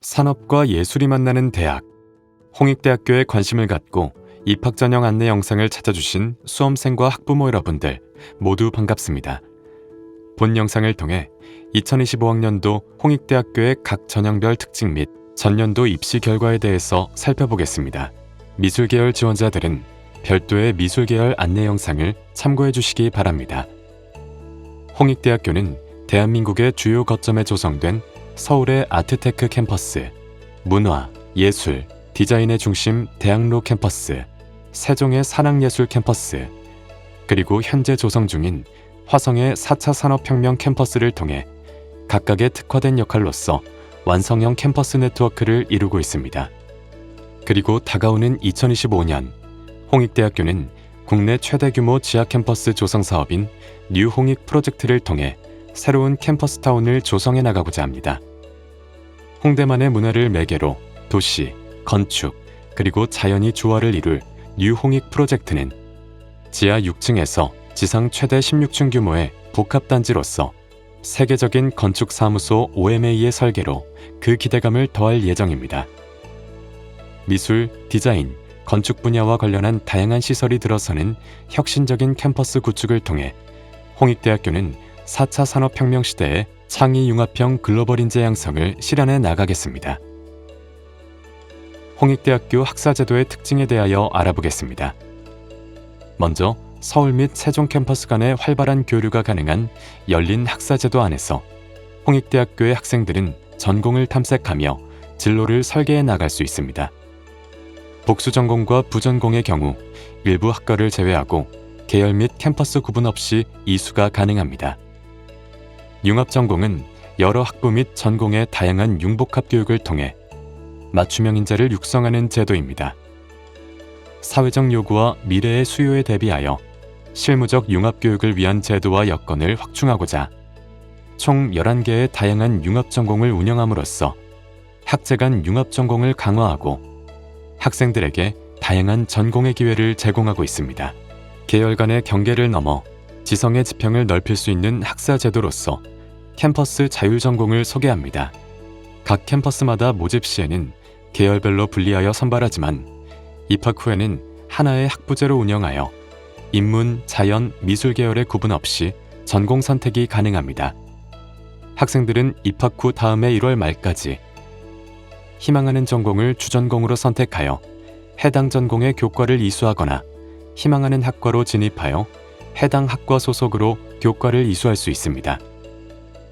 산업과 예술이 만나는 대학, 홍익대학교에 관심을 갖고 입학 전형 안내 영상을 찾아주신 수험생과 학부모 여러분들 모두 반갑습니다. 본 영상을 통해 2025학년도 홍익대학교의 각 전형별 특징 및 전년도 입시 결과에 대해서 살펴보겠습니다. 미술계열 지원자들은 별도의 미술계열 안내 영상을 참고해 주시기 바랍니다. 홍익대학교는 대한민국의 주요 거점에 조성된 서울의 아트테크 캠퍼스, 문화, 예술, 디자인의 중심 대학로 캠퍼스, 세종의 산학예술 캠퍼스, 그리고 현재 조성 중인 화성의 4차 산업혁명 캠퍼스를 통해 각각의 특화된 역할로서 완성형 캠퍼스 네트워크를 이루고 있습니다. 그리고 다가오는 2025년, 홍익대학교는 국내 최대 규모 지하 캠퍼스 조성 사업인 뉴홍익 프로젝트를 통해 새로운 캠퍼스타운을 조성해 나가고자 합니다. 홍대만의 문화를 매개로 도시, 건축, 그리고 자연이 조화를 이룰 뉴홍익 프로젝트는 지하 6층에서 지상 최대 16층 규모의 복합단지로서 세계적인 건축사무소 OMA의 설계로 그 기대감을 더할 예정입니다. 미술, 디자인, 건축 분야와 관련한 다양한 시설이 들어서는 혁신적인 캠퍼스 구축을 통해 홍익대학교는 4차 산업혁명 시대의 창의 융합형 글로벌 인재 양성을 실현해 나가겠습니다. 홍익대학교 학사제도의 특징에 대하여 알아보겠습니다. 먼저 서울 및 세종 캠퍼스 간의 활발한 교류가 가능한 열린 학사제도 안에서 홍익대학교의 학생들은 전공을 탐색하며 진로를 설계해 나갈 수 있습니다. 복수 전공과 부전공의 경우 일부 학과를 제외하고 계열 및 캠퍼스 구분 없이 이수가 가능합니다. 융합전공은 여러 학부 및 전공의 다양한 융복합 교육을 통해 맞춤형 인재를 육성하는 제도입니다. 사회적 요구와 미래의 수요에 대비하여 실무적 융합교육을 위한 제도와 여건을 확충하고자 총 11개의 다양한 융합전공을 운영함으로써 학제 간 융합전공을 강화하고 학생들에게 다양한 전공의 기회를 제공하고 있습니다. 계열 간의 경계를 넘어 지성의 지평을 넓힐 수 있는 학사제도로서 캠퍼스 자율전공을 소개합니다. 각 캠퍼스마다 모집 시에는 계열별로 분리하여 선발하지만 입학 후에는 하나의 학부제로 운영하여 인문, 자연, 미술 계열의 구분 없이 전공 선택이 가능합니다. 학생들은 입학 후 다음해 1월 말까지 희망하는 전공을 주전공으로 선택하여 해당 전공의 교과를 이수하거나 희망하는 학과로 진입하여 해당 학과 소속으로 교과를 이수할 수 있습니다.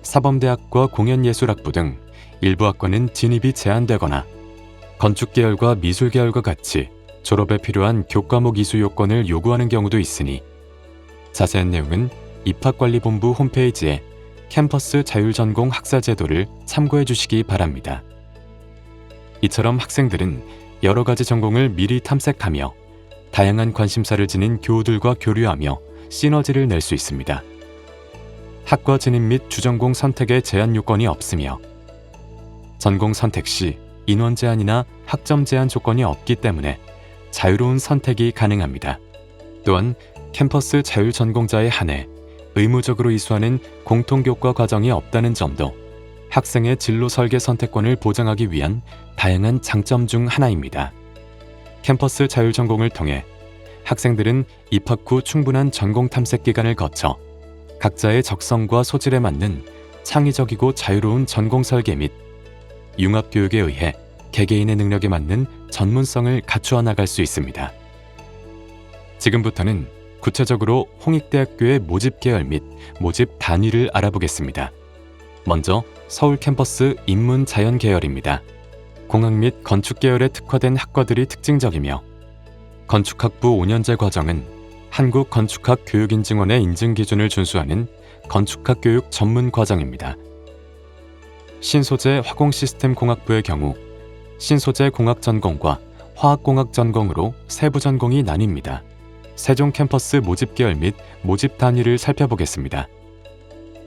사범대학과 공연예술학부 등 일부 학과는 진입이 제한되거나 건축계열과 미술계열과 같이 졸업에 필요한 교과목 이수 요건을 요구하는 경우도 있으니 자세한 내용은 입학관리본부 홈페이지에 캠퍼스 자율전공 학사제도를 참고해 주시기 바랍니다. 이처럼 학생들은 여러 가지 전공을 미리 탐색하며 다양한 관심사를 지닌 교우들과 교류하며 시너지를 낼 수 있습니다. 학과 진입 및 주전공 선택에 제한 요건이 없으며 전공 선택 시 인원 제한이나 학점 제한 조건이 없기 때문에 자유로운 선택이 가능합니다. 또한 캠퍼스 자율전공자에 한해 의무적으로 이수하는 공통교과 과정이 없다는 점도 학생의 진로 설계 선택권을 보장하기 위한 다양한 장점 중 하나입니다. 캠퍼스 자율전공을 통해 학생들은 입학 후 충분한 전공 탐색 기간을 거쳐 각자의 적성과 소질에 맞는 창의적이고 자유로운 전공 설계 및 융합교육에 의해 개개인의 능력에 맞는 전문성을 갖추어 나갈 수 있습니다. 지금부터는 구체적으로 홍익대학교의 모집 계열 및 모집 단위를 알아보겠습니다. 먼저 서울 캠퍼스 인문 자연 계열입니다. 공학 및 건축 계열에 특화된 학과들이 특징적이며 건축학부 5년제 과정은 한국건축학 교육인증원의 인증 기준을 준수하는 건축학 교육 전문 과정입니다. 신소재 화공시스템 공학부의 경우 신소재 공학 전공과 화학공학 전공으로 세부 전공이 나뉩니다. 세종 캠퍼스 모집 계열 및 모집 단위를 살펴보겠습니다.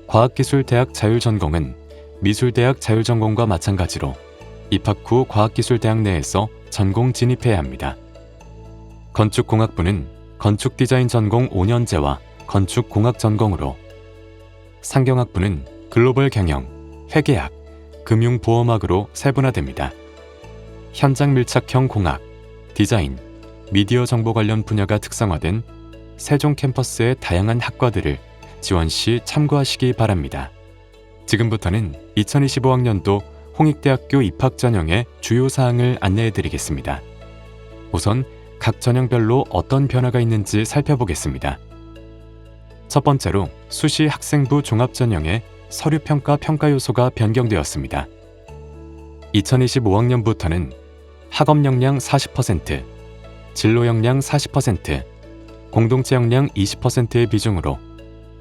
과학기술대학 자율전공은 미술대학 자율전공과 마찬가지로 입학 후 과학기술대학 내에서 전공 진입해야 합니다. 건축공학부는 건축디자인 전공 5년제와 건축공학 전공으로 상경학부는 글로벌 경영, 회계학, 금융보험학으로 세분화됩니다. 현장 밀착형 공학, 디자인, 미디어 정보 관련 분야가 특성화된 세종 캠퍼스의 다양한 학과들을 지원 시 참고하시기 바랍니다. 지금부터는 2025학년도 홍익대학교 입학 전형의 주요 사항을 안내해 드리겠습니다. 우선 각 전형별로 어떤 변화가 있는지 살펴보겠습니다. 첫 번째로 수시 학생부 종합 전형의 서류평가 평가 요소가 변경되었습니다. 2025학년부터는 학업 역량 40%, 진로 역량 40%, 공동체 역량 20%의 비중으로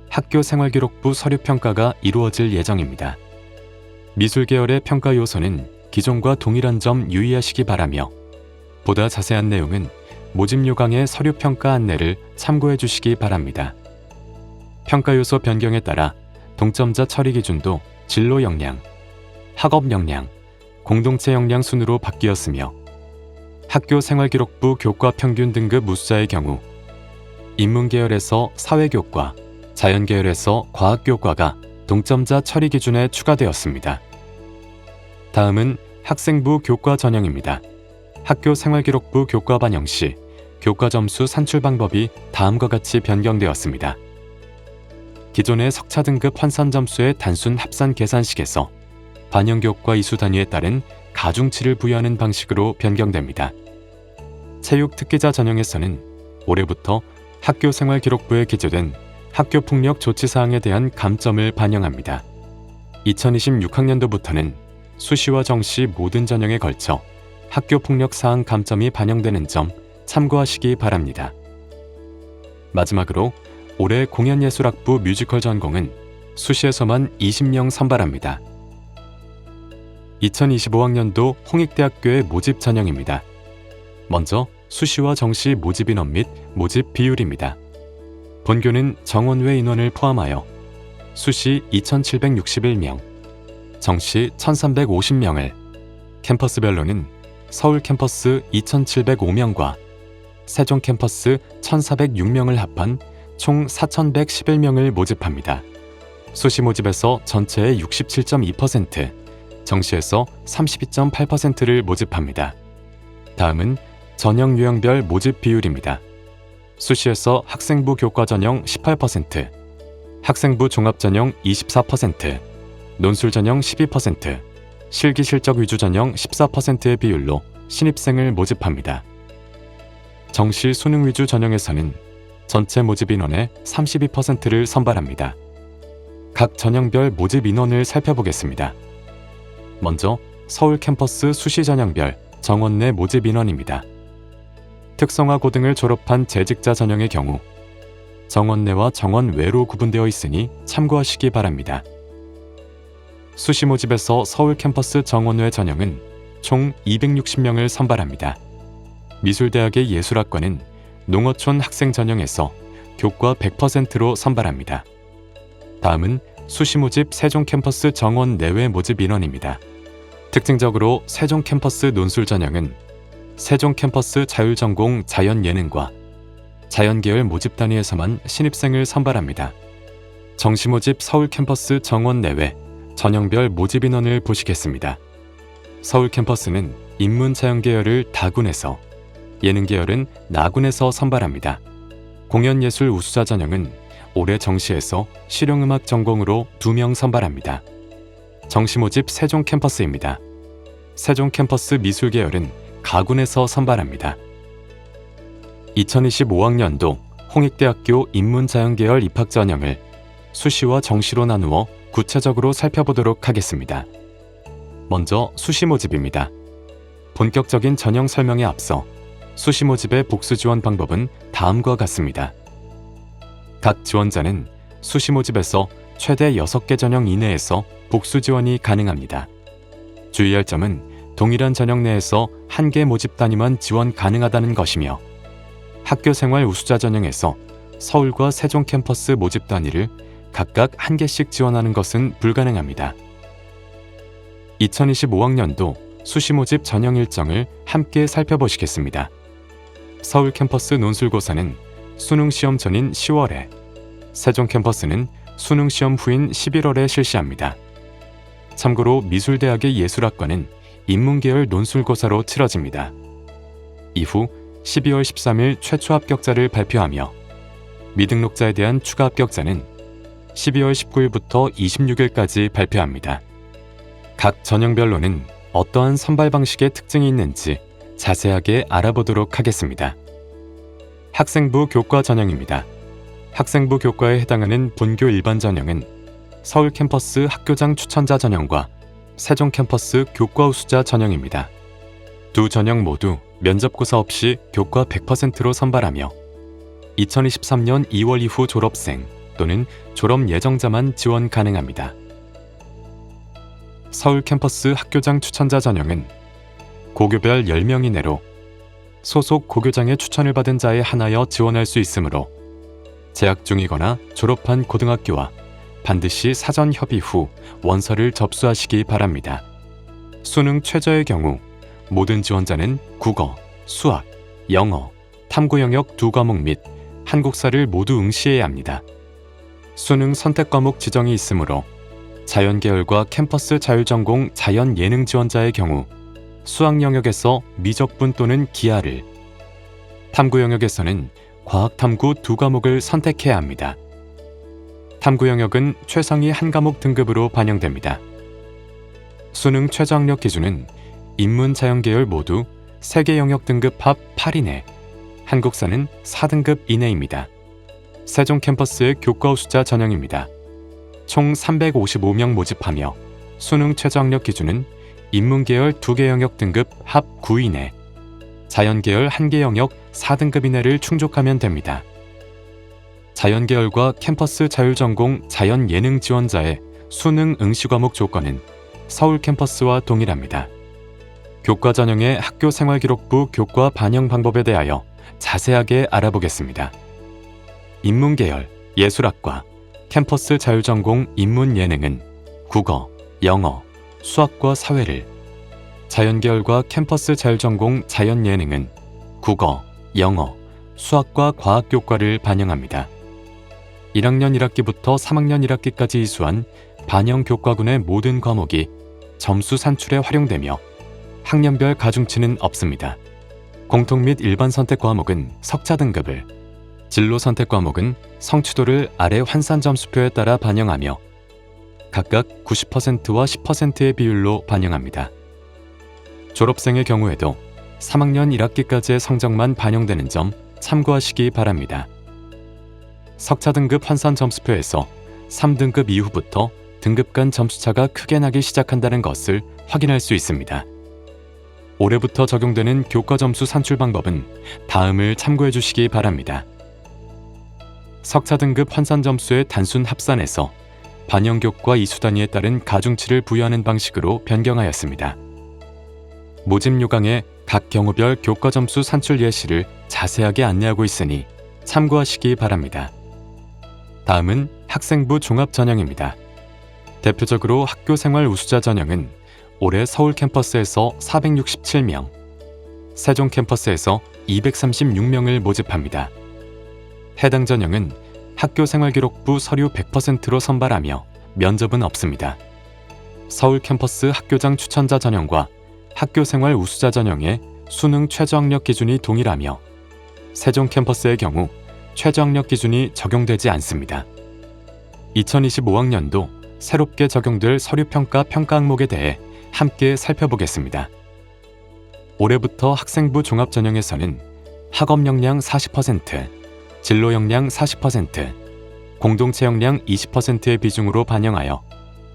학교 생활기록부 서류평가가 이루어질 예정입니다. 미술 계열의 평가 요소는 기존과 동일한 점 유의하시기 바라며 보다 자세한 내용은 모집 요강의 서류평가 안내를 참고해 주시기 바랍니다. 평가 요소 변경에 따라 동점자 처리 기준도 진로 역량, 학업 역량, 공동체 역량 순으로 바뀌었으며 학교 생활기록부 교과 평균 등급 우수자의 경우 인문계열에서 사회교과, 자연계열에서 과학교과가 동점자 처리 기준에 추가되었습니다. 다음은 학생부 교과 전형입니다. 학교 생활기록부 교과 반영 시 교과 점수 산출 방법이 다음과 같이 변경되었습니다. 기존의 석차 등급 환산 점수의 단순 합산 계산식에서 반영 교과 이수 단위에 따른 가중치를 부여하는 방식으로 변경됩니다. 체육 특기자 전형에서는 올해부터 학교 생활기록부에 기재된 학교폭력 조치사항에 대한 감점을 반영합니다. 2026학년도부터는 수시와 정시 모든 전형에 걸쳐 학교폭력 사항 감점이 반영되는 점 참고하시기 바랍니다. 마지막으로 올해 공연예술학부 뮤지컬 전공은 수시에서만 20명 선발합니다. 2025학년도 홍익대학교의 모집 전형입니다. 먼저 수시와 정시 모집 인원 및 모집 비율입니다. 본교는 정원외 인원을 포함하여 수시 2,761명, 정시 1,350명을, 캠퍼스별로는 서울 캠퍼스 2,705명과 세종 캠퍼스 1,406명을 합한 총 4,111명을 모집합니다. 수시 모집에서 전체의 67.2%, 정시에서 32.8%를 모집합니다. 다음은 전형 유형별 모집 비율입니다. 수시에서 학생부 교과 전형 18%, 학생부 종합 전형 24%, 논술 전형 12%, 실기 실적 위주 전형 14%의 비율로 신입생을 모집합니다. 정시 수능 위주 전형에서는 전체 모집 인원의 32%를 선발합니다. 각 전형별 모집 인원을 살펴보겠습니다. 먼저 서울 캠퍼스 수시 전형별 정원 내 모집 인원입니다. 특성화 고등을 졸업한 재직자 전형의 경우 정원 내와 정원 외로 구분되어 있으니 참고하시기 바랍니다. 수시 모집에서 서울 캠퍼스 정원 외 전형은 총 260명을 선발합니다. 미술대학의 예술학과는 농어촌 학생 전형에서 교과 100%로 선발합니다. 다음은 수시 모집 세종 캠퍼스 정원 내외 모집 인원입니다. 특징적으로 세종 캠퍼스 논술 전형은 세종 캠퍼스 자율전공 자연예능과 자연계열 모집 단위에서만 신입생을 선발합니다. 정시 모집 서울 캠퍼스 정원 내외 전형별 모집 인원을 보시겠습니다. 서울 캠퍼스는 인문자연계열을 다군에서, 예능계열은 나군에서 선발합니다. 공연예술 우수자 전형은 올해 정시에서 실용음악 전공으로 2명 선발합니다. 정시 모집 세종 캠퍼스입니다. 세종 캠퍼스 미술계열은 가군에서 선발합니다. 2025학년도 홍익대학교 인문자연계열 입학 전형을 수시와 정시로 나누어 구체적으로 살펴보도록 하겠습니다. 먼저 수시 모집입니다. 본격적인 전형 설명에 앞서 수시 모집의 복수 지원 방법은 다음과 같습니다. 각 지원자는 수시 모집에서 최대 6개 전형 이내에서 복수 지원이 가능합니다. 주의할 점은 동일한 전형 내에서 1개 모집 단위만 지원 가능하다는 것이며 학교생활 우수자 전형에서 서울과 세종 캠퍼스 모집 단위를 각각 1개씩 지원하는 것은 불가능합니다. 2025학년도 수시 모집 전형 일정을 함께 살펴보시겠습니다. 서울 캠퍼스 논술고사는 수능 시험 전인 10월에, 세종 캠퍼스는 수능 시험 후인 11월에 실시합니다. 참고로 미술대학의 예술학과는 인문계열 논술고사로 치러집니다. 이후 12월 13일 최초 합격자를 발표하며 미등록자에 대한 추가 합격자는 12월 19일부터 26일까지 발표합니다. 각 전형별로는 어떠한 선발 방식의 특징이 있는지 자세하게 알아보도록 하겠습니다. 학생부 교과 전형입니다. 학생부 교과에 해당하는 본교 일반 전형은 서울 캠퍼스 학교장 추천자 전형과 세종 캠퍼스 교과 우수자 전형입니다. 두 전형 모두 면접고사 없이 교과 100%로 선발하며 2023년 2월 이후 졸업생 또는 졸업 예정자만 지원 가능합니다. 서울 캠퍼스 학교장 추천자 전형은 고교별 10명 이내로 소속 고교장의 추천을 받은 자에 한하여 지원할 수 있으므로 재학 중이거나 졸업한 고등학교와 반드시 사전 협의 후 원서를 접수하시기 바랍니다. 수능 최저의 경우 모든 지원자는 국어, 수학, 영어, 탐구 영역 2과목 및 한국사를 모두 응시해야 합니다. 수능 선택 과목 지정이 있으므로 자연계열과 캠퍼스 자율전공 자연예능 지원자의 경우 수학 영역에서 미적분 또는 기하를, 탐구 영역에서는 과학탐구 2과목을 선택해야 합니다. 탐구 영역은 최상위 한 과목 등급으로 반영됩니다. 수능 최저학력 기준은 인문 자연계열 모두 3개 영역 등급 합 8 이내, 한국사는 4등급 이내입니다. 세종 캠퍼스의 교과 우수자 전형입니다. 총 355명 모집하며 수능 최저학력 기준은 인문계열 2개 영역 등급 합 9 이내, 자연계열 1개 영역 4등급 이내를 충족하면 됩니다. 자연계열과 캠퍼스 자율전공 자연예능 지원자의 수능 응시 과목 조건은 서울 캠퍼스와 동일합니다. 교과 전형의 학교생활기록부 교과 반영 방법에 대하여 자세하게 알아보겠습니다. 인문계열, 예술학과, 캠퍼스 자율전공 인문예능은 국어, 영어, 수학과 사회를, 자연계열과 캠퍼스 자율전공 자연예능은 국어, 영어, 수학과 과학교과를 반영합니다. 1학년 1학기부터 3학년 1학기까지 이수한 반영교과군의 모든 과목이 점수 산출에 활용되며 학년별 가중치는 없습니다. 공통 및 일반 선택 과목은 석자 등급을, 진로 선택 과목은 성취도를 아래 환산 점수표에 따라 반영하며 각각 90%와 10%의 비율로 반영합니다. 졸업생의 경우에도 3학년 1학기까지의 성적만 반영되는 점 참고하시기 바랍니다. 석차 등급 환산 점수표에서 3등급 이후부터 등급 간 점수차가 크게 나기 시작한다는 것을 확인할 수 있습니다. 올해부터 적용되는 교과 점수 산출 방법은 다음을 참고해 주시기 바랍니다. 석차 등급 환산 점수의 단순 합산에서 반영교과 이수 단위에 따른 가중치를 부여하는 방식으로 변경하였습니다. 모집 요강에 각 경우별 교과 점수 산출 예시를 자세하게 안내하고 있으니 참고하시기 바랍니다. 다음은 학생부 종합 전형입니다. 대표적으로 학교생활 우수자 전형은 올해 서울 캠퍼스에서 467명, 세종 캠퍼스에서 236명을 모집합니다. 해당 전형은 학교생활기록부 서류 100%로 선발하며 면접은 없습니다. 서울 캠퍼스 학교장 추천자 전형과 학교생활 우수자 전형의 수능 최저학력 기준이 동일하며 세종 캠퍼스의 경우 최저학력 기준이 적용되지 않습니다. 2025학년도 새롭게 적용될 서류평가 평가 항목에 대해 함께 살펴보겠습니다. 올해부터 학생부 종합 전형에서는 학업 역량 40%, 진로 역량 40%, 공동체 역량 20%의 비중으로 반영하여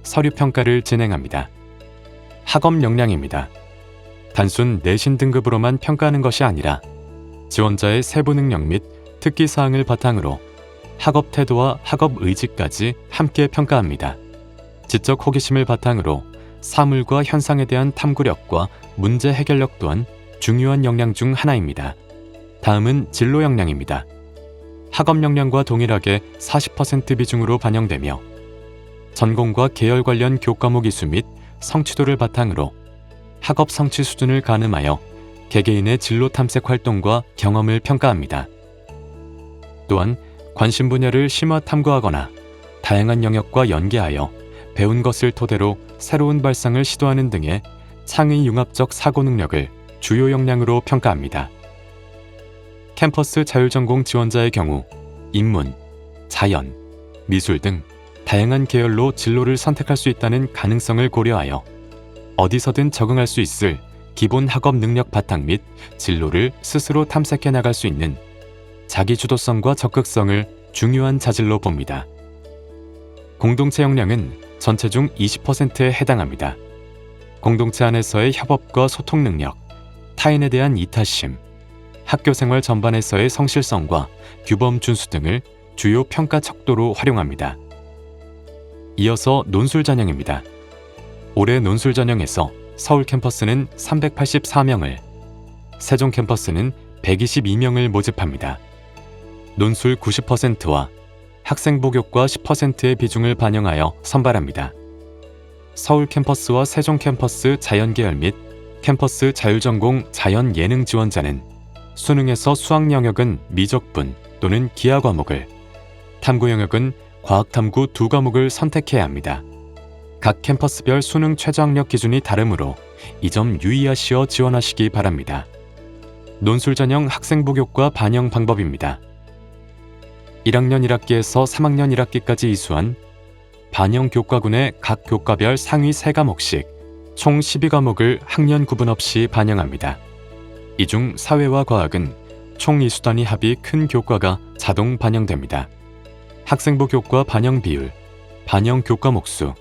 서류평가를 진행합니다. 학업 역량입니다. 단순 내신 등급으로만 평가하는 것이 아니라 지원자의 세부 능력 및 특기사항을 바탕으로 학업 태도와 학업 의지까지 함께 평가합니다. 지적 호기심을 바탕으로 사물과 현상에 대한 탐구력과 문제 해결력 또한 중요한 역량 중 하나입니다. 다음은 진로 역량입니다. 학업 역량과 동일하게 40% 비중으로 반영되며 전공과 계열 관련 교과목 이수 및 성취도를 바탕으로 학업 성취 수준을 가늠하여 개개인의 진로 탐색 활동과 경험을 평가합니다. 또한 관심 분야를 심화 탐구하거나 다양한 영역과 연계하여 배운 것을 토대로 새로운 발상을 시도하는 등의 창의 융합적 사고 능력을 주요 역량으로 평가합니다. 캠퍼스 자율전공 지원자의 경우 인문, 자연, 미술 등 다양한 계열로 진로를 선택할 수 있다는 가능성을 고려하여 어디서든 적응할 수 있을 기본 학업 능력 바탕 및 진로를 스스로 탐색해 나갈 수 있는 자기주도성과 적극성을 중요한 자질로 봅니다. 공동체 역량은 전체 중 20%에 해당합니다. 공동체 안에서의 협업과 소통 능력, 타인에 대한 이타심, 학교 생활 전반에서의 성실성과 규범 준수 등을 주요 평가 척도로 활용합니다. 이어서 논술 전형입니다. 올해 논술 전형에서 서울 캠퍼스는 384명을, 세종 캠퍼스는 122명을 모집합니다. 논술 90%와 학생부 교과 10%의 비중을 반영하여 선발합니다. 서울 캠퍼스와 세종 캠퍼스 자연계열 및 캠퍼스 자율전공 자연예능 지원자는 수능에서 수학 영역은 미적분 또는 기하 과목을, 탐구 영역은 과학탐구 2과목을 선택해야 합니다. 각 캠퍼스별 수능 최저학력 기준이 다르므로 이 점 유의하시어 지원하시기 바랍니다. 논술 전형 학생부 교과 반영 방법입니다. 1학년 1학기에서 3학년 1학기까지 이수한 반영 교과군의 각 교과별 상위 3과목씩 총 12과목을 학년 구분 없이 반영합니다. 이 중 사회와 과학은 총 이수단위 합이 큰 교과가 자동 반영됩니다. 학생부 교과 반영 비율, 반영 교과 목수,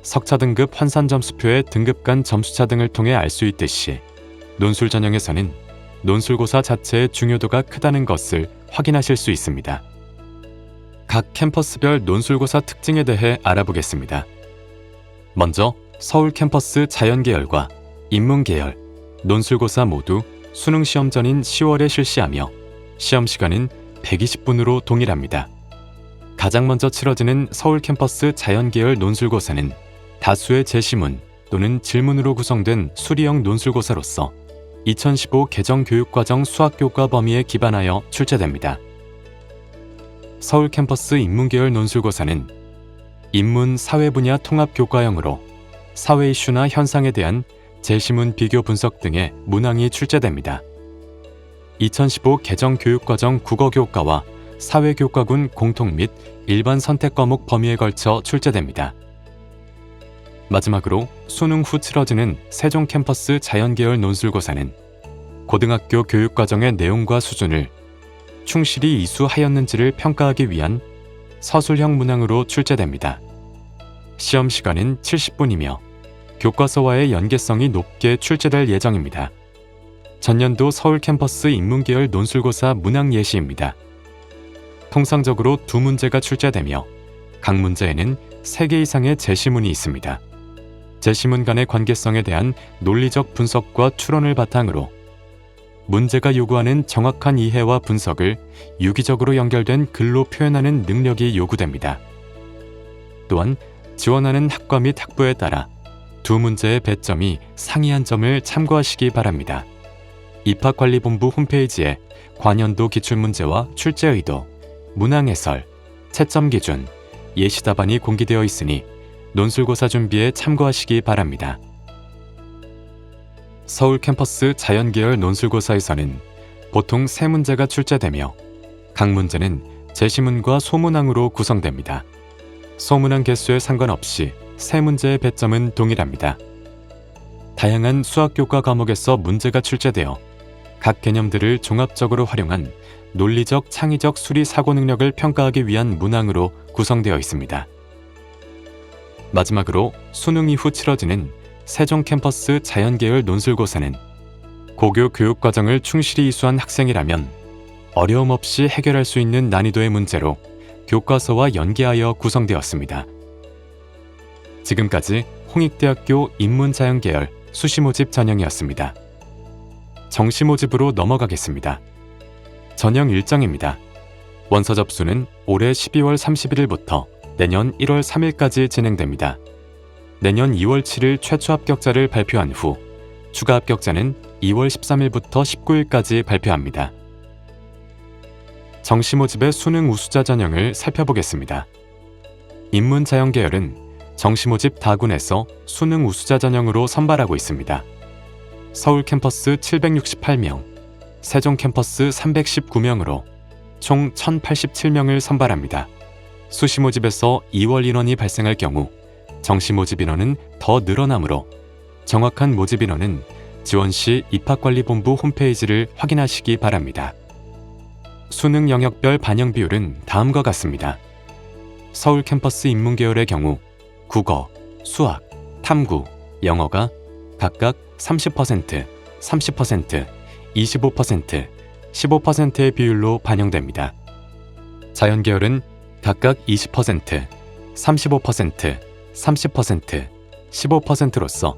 석차 등급 환산 점수표의 등급 간 점수차 등을 통해 알 수 있듯이 논술 전형에서는 논술고사 자체의 중요도가 크다는 것을 확인하실 수 있습니다. 각 캠퍼스별 논술고사 특징에 대해 알아보겠습니다. 먼저 서울 캠퍼스 자연계열과 인문계열, 논술고사 모두 수능 시험 전인 10월에 실시하며 시험 시간은 120분으로 동일합니다. 가장 먼저 치러지는 서울 캠퍼스 자연계열 논술고사는 다수의 제시문 또는 질문으로 구성된 수리형 논술고사로서 2015 개정교육과정 수학교과 범위에 기반하여 출제됩니다. 서울 캠퍼스 인문계열 논술고사는 인문 사회 분야 통합 교과형으로 사회 이슈나 현상에 대한 제시문 비교 분석 등의 문항이 출제됩니다. 2015 개정교육과정 국어교과와 사회교과군 공통 및 일반 선택 과목 범위에 걸쳐 출제됩니다. 마지막으로 수능 후 치러지는 세종 캠퍼스 자연계열 논술고사는 고등학교 교육과정의 내용과 수준을 충실히 이수하였는지를 평가하기 위한 서술형 문항으로 출제됩니다. 시험 시간은 70분이며 교과서와의 연계성이 높게 출제될 예정입니다. 전년도 서울 캠퍼스 인문계열 논술고사 문항 예시입니다. 통상적으로 2문제가 출제되며 각 문제에는 3개 이상의 제시문이 있습니다. 제시문 간의 관계성에 대한 논리적 분석과 추론을 바탕으로 문제가 요구하는 정확한 이해와 분석을 유기적으로 연결된 글로 표현하는 능력이 요구됩니다. 또한 지원하는 학과 및 학부에 따라 2문제의 배점이 상이한 점을 참고하시기 바랍니다. 입학관리본부 홈페이지에 관연도 기출문제와 출제 의도, 문항 해설, 채점 기준, 예시 답안이 공개되어 있으니 논술고사 준비에 참고하시기 바랍니다. 서울 캠퍼스 자연계열 논술고사에서는 보통 3문제가 출제되며 각 문제는 제시문과 소문항으로 구성됩니다. 소문항 개수에 상관없이 3문제의 배점은 동일합니다. 다양한 수학교과 과목에서 문제가 출제되어 각 개념들을 종합적으로 활용한 논리적 창의적 수리 사고 능력을 평가하기 위한 문항으로 구성되어 있습니다. 마지막으로 수능 이후 치러지는 세종 캠퍼스 자연계열 논술고사는 고교 교육과정을 충실히 이수한 학생이라면 어려움 없이 해결할 수 있는 난이도의 문제로 교과서와 연계하여 구성되었습니다. 지금까지 홍익대학교 인문자연계열 수시모집 전형이었습니다. 정시모집으로 넘어가겠습니다. 전형 일정입니다. 원서 접수는 올해 12월 31일부터 내년 1월 3일까지 진행됩니다. 내년 2월 7일 최초 합격자를 발표한 후 추가 합격자는 2월 13일부터 19일까지 발표합니다. 정시 모집의 수능 우수자 전형을 살펴보겠습니다. 인문자연계열은 정시 모집 다군에서 수능 우수자 전형으로 선발하고 있습니다. 서울 캠퍼스 768명, 세종 캠퍼스 319명으로 총 1087명을 선발합니다. 수시 모집에서 2월 인원이 발생할 경우 정시 모집 인원은 더 늘어나므로 정확한 모집 인원은 지원 시 입학관리본부 홈페이지를 확인하시기 바랍니다. 수능 영역별 반영 비율은 다음과 같습니다. 서울 캠퍼스 인문계열의 경우 국어, 수학, 탐구, 영어가 각각 30%, 30%, 25%, 15%의 비율로 반영됩니다. 자연계열은 각각 20%, 35%, 30%, 15%로서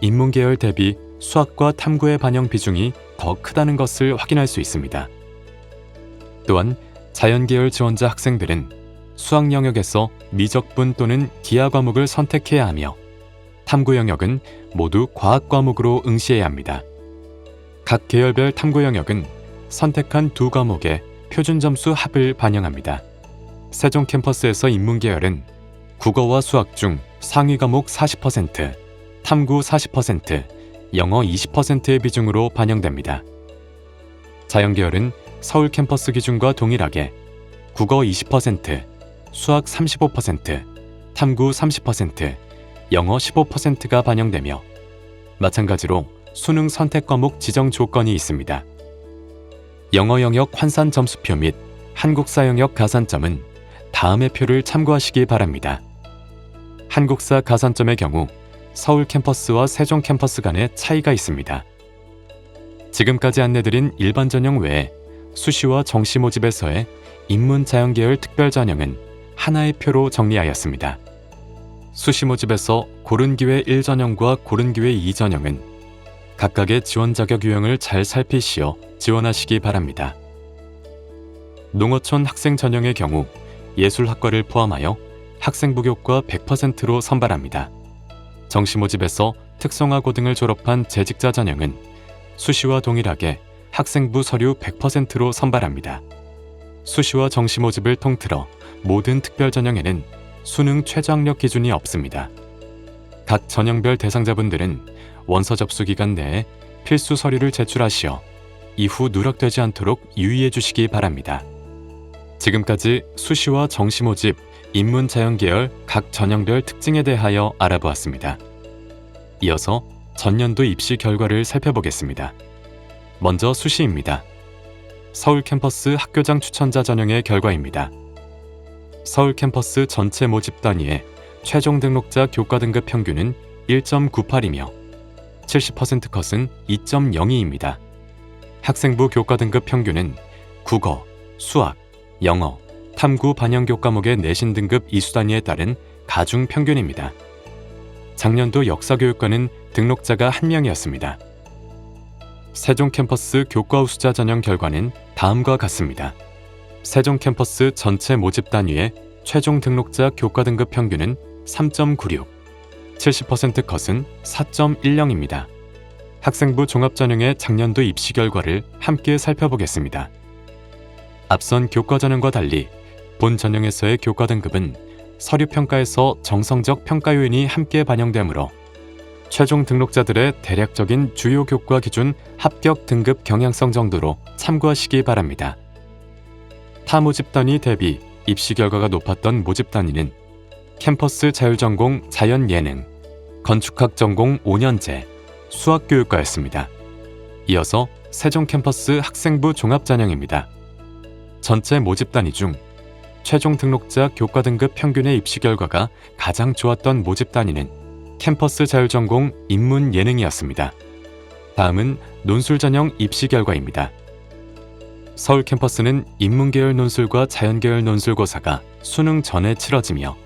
인문계열 대비 수학과 탐구의 반영 비중이 더 크다는 것을 확인할 수 있습니다. 또한 자연계열 지원자 학생들은 수학 영역에서 미적분 또는 기하 과목을 선택해야 하며 탐구 영역은 모두 과학 과목으로 응시해야 합니다. 각 계열별 탐구 영역은 선택한 두 과목의 표준 점수 합을 반영합니다. 세종 캠퍼스에서 인문계열은 국어와 수학 중 상위 과목 40%, 탐구 40%, 영어 20%의 비중으로 반영됩니다. 자연계열은 서울 캠퍼스 기준과 동일하게 국어 20%, 수학 35%, 탐구 30%, 영어 15%가 반영되며 마찬가지로 수능 선택 과목 지정 조건이 있습니다. 영어 영역 환산 점수표 및 한국사 영역 가산점은 다음의 표를 참고하시기 바랍니다. 한국사 가산점의 경우 서울 캠퍼스와 세종 캠퍼스 간의 차이가 있습니다. 지금까지 안내드린 일반 전형 외에 수시와 정시 모집에서의 인문 자연계열 특별 전형은 하나의 표로 정리하였습니다. 수시 모집에서 고른기회 1전형과 고른기회 2전형은 각각의 지원 자격 유형을 잘 살피시어 지원하시기 바랍니다. 농어촌 학생 전형의 경우 예술학과를 포함하여 학생부 교과 100%로 선발합니다. 정시 모집에서 특성화 고등을 졸업한 재직자 전형은 수시와 동일하게 학생부 서류 100%로 선발합니다. 수시와 정시 모집을 통틀어 모든 특별 전형에는 수능 최저학력 기준이 없습니다. 각 전형별 대상자분들은 원서 접수 기간 내에 필수 서류를 제출하시어 이후 누락되지 않도록 유의해 주시기 바랍니다. 지금까지 수시와 정시 모집, 인문 자연계열 각 전형별 특징에 대하여 알아보았습니다. 이어서 전년도 입시 결과를 살펴보겠습니다. 먼저 수시입니다. 서울 캠퍼스 학교장 추천자 전형의 결과입니다. 서울 캠퍼스 전체 모집 단위의 최종 등록자 교과 등급 평균은 1.98이며 70% 컷은 2.02입니다. 학생부 교과 등급 평균은 국어, 수학, 영어, 탐구 반영 교과목의 내신 등급 이수 단위에 따른 가중 평균입니다. 작년도 역사교육과는 등록자가 1명이었습니다. 세종 캠퍼스 교과 우수자 전형 결과는 다음과 같습니다. 세종 캠퍼스 전체 모집 단위의 최종 등록자 교과 등급 평균은 3.96, 70% 컷은 4.10입니다. 학생부 종합전형의 작년도 입시 결과를 함께 살펴보겠습니다. 앞선 교과 전형과 달리 본 전형에서의 교과 등급은 서류평가에서 정성적 평가 요인이 함께 반영되므로 최종 등록자들의 대략적인 주요 교과 기준 합격 등급 경향성 정도로 참고하시기 바랍니다. 타 모집 단위 대비 입시 결과가 높았던 모집 단위는 캠퍼스 자율전공 자연예능, 건축학 전공 5년제, 수학교육과였습니다. 이어서 세종 캠퍼스 학생부 종합전형입니다. 전체 모집 단위 중 최종 등록자 교과 등급 평균의 입시 결과가 가장 좋았던 모집 단위는 캠퍼스 자율전공 인문예능이었습니다. 다음은 논술 전형 입시 결과입니다. 서울 캠퍼스는 인문계열 논술과 자연계열 논술고사가 수능 전에 치러지며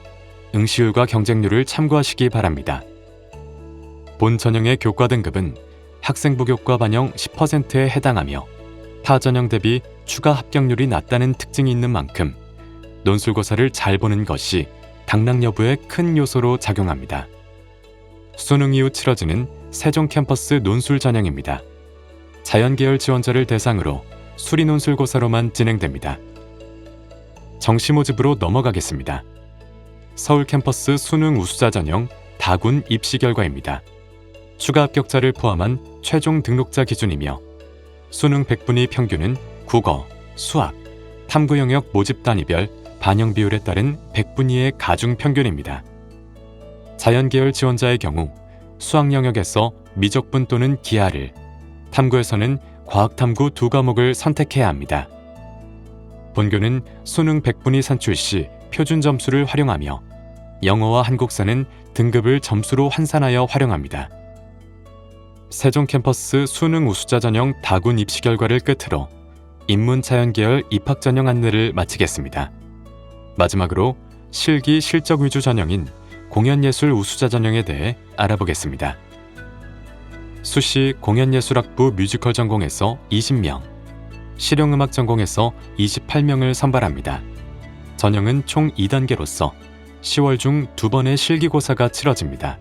응시율과 경쟁률을 참고하시기 바랍니다. 본 전형의 교과 등급은 학생부 교과 반영 10%에 해당하며 타 전형 대비 추가 합격률이 낮다는 특징이 있는 만큼 논술고사를 잘 보는 것이 당락 여부에 큰 요소로 작용합니다. 수능 이후 치러지는 세종 캠퍼스 논술 전형입니다. 자연계열 지원자를 대상으로 수리 논술고사로만 진행됩니다. 정시 모집으로 넘어가겠습니다. 서울 캠퍼스 수능 우수자 전형 다군 입시 결과입니다. 추가 합격자를 포함한 최종 등록자 기준이며 수능 100분위 평균은 국어, 수학, 탐구 영역 모집 단위별 반영 비율에 따른 100분위의 가중 평균입니다. 자연계열 지원자의 경우 수학 영역에서 미적분 또는 기하를, 탐구에서는 과학탐구 2과목을 선택해야 합니다. 본교는 수능 100분위 산출 시 표준 점수를 활용하며 영어와 한국사는 등급을 점수로 환산하여 활용합니다. 세종 캠퍼스 수능 우수자 전형 다군 입시 결과를 끝으로 인문 자연계열 입학 전형 안내를 마치겠습니다. 마지막으로 실기 실적 위주 전형인 공연예술 우수자 전형에 대해 알아보겠습니다. 수시 공연예술학부 뮤지컬 전공에서 20명, 실용음악 전공에서 28명을 선발합니다. 전형은 총 2단계로서 10월 중 2번의 실기고사가 치러집니다.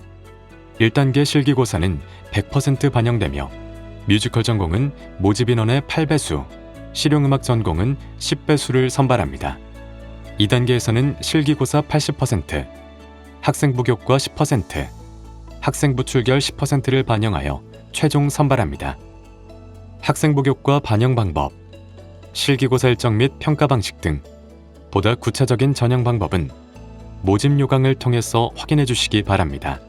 1단계 실기고사는 100% 반영되며 뮤지컬 전공은 모집 인원의 8배수, 실용음악 전공은 10배수를 선발합니다. 2단계에서는 실기고사 80%, 학생부 교과 10%, 학생부 출결 10%를 반영하여 최종 선발합니다. 학생부 교과 반영 방법, 실기고사 일정 및 평가 방식 등 보다 구체적인 전형 방법은 모집 요강을 통해서 확인해 주시기 바랍니다.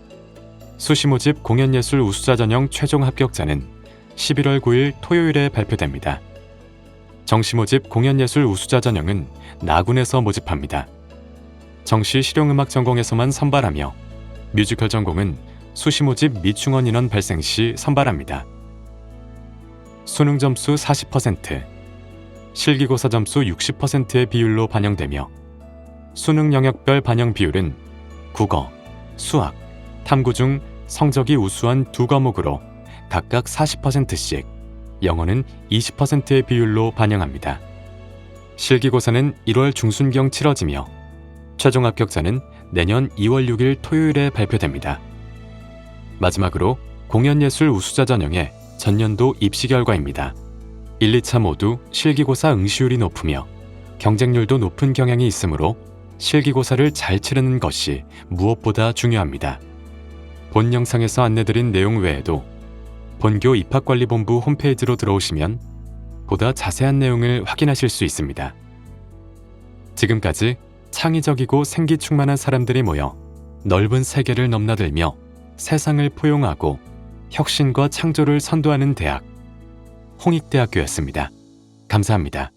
수시 모집 공연예술 우수자 전형 최종 합격자는 11월 9일 토요일에 발표됩니다. 정시 모집 공연예술 우수자 전형은 나군에서 모집합니다. 정시 실용음악 전공에서만 선발하며 뮤지컬 전공은 수시 모집 미충원 인원 발생 시 선발합니다. 수능 점수 40%, 실기고사 점수 60%의 비율로 반영되며 수능 영역별 반영 비율은 국어, 수학, 탐구 중 성적이 우수한 2과목으로 각각 40%씩, 영어는 20%의 비율로 반영합니다. 실기고사는 1월 중순경 치러지며 최종 합격자는 내년 2월 6일 토요일에 발표됩니다. 마지막으로 공연예술 우수자 전형의 전년도 입시 결과입니다. 1, 2차 모두 실기고사 응시율이 높으며 경쟁률도 높은 경향이 있으므로 실기고사를 잘 치르는 것이 무엇보다 중요합니다. 본 영상에서 안내드린 내용 외에도 본교 입학관리본부 홈페이지로 들어오시면 보다 자세한 내용을 확인하실 수 있습니다. 지금까지 창의적이고 생기충만한 사람들이 모여 넓은 세계를 넘나들며 세상을 포용하고 혁신과 창조를 선도하는 대학, 홍익대학교였습니다. 감사합니다.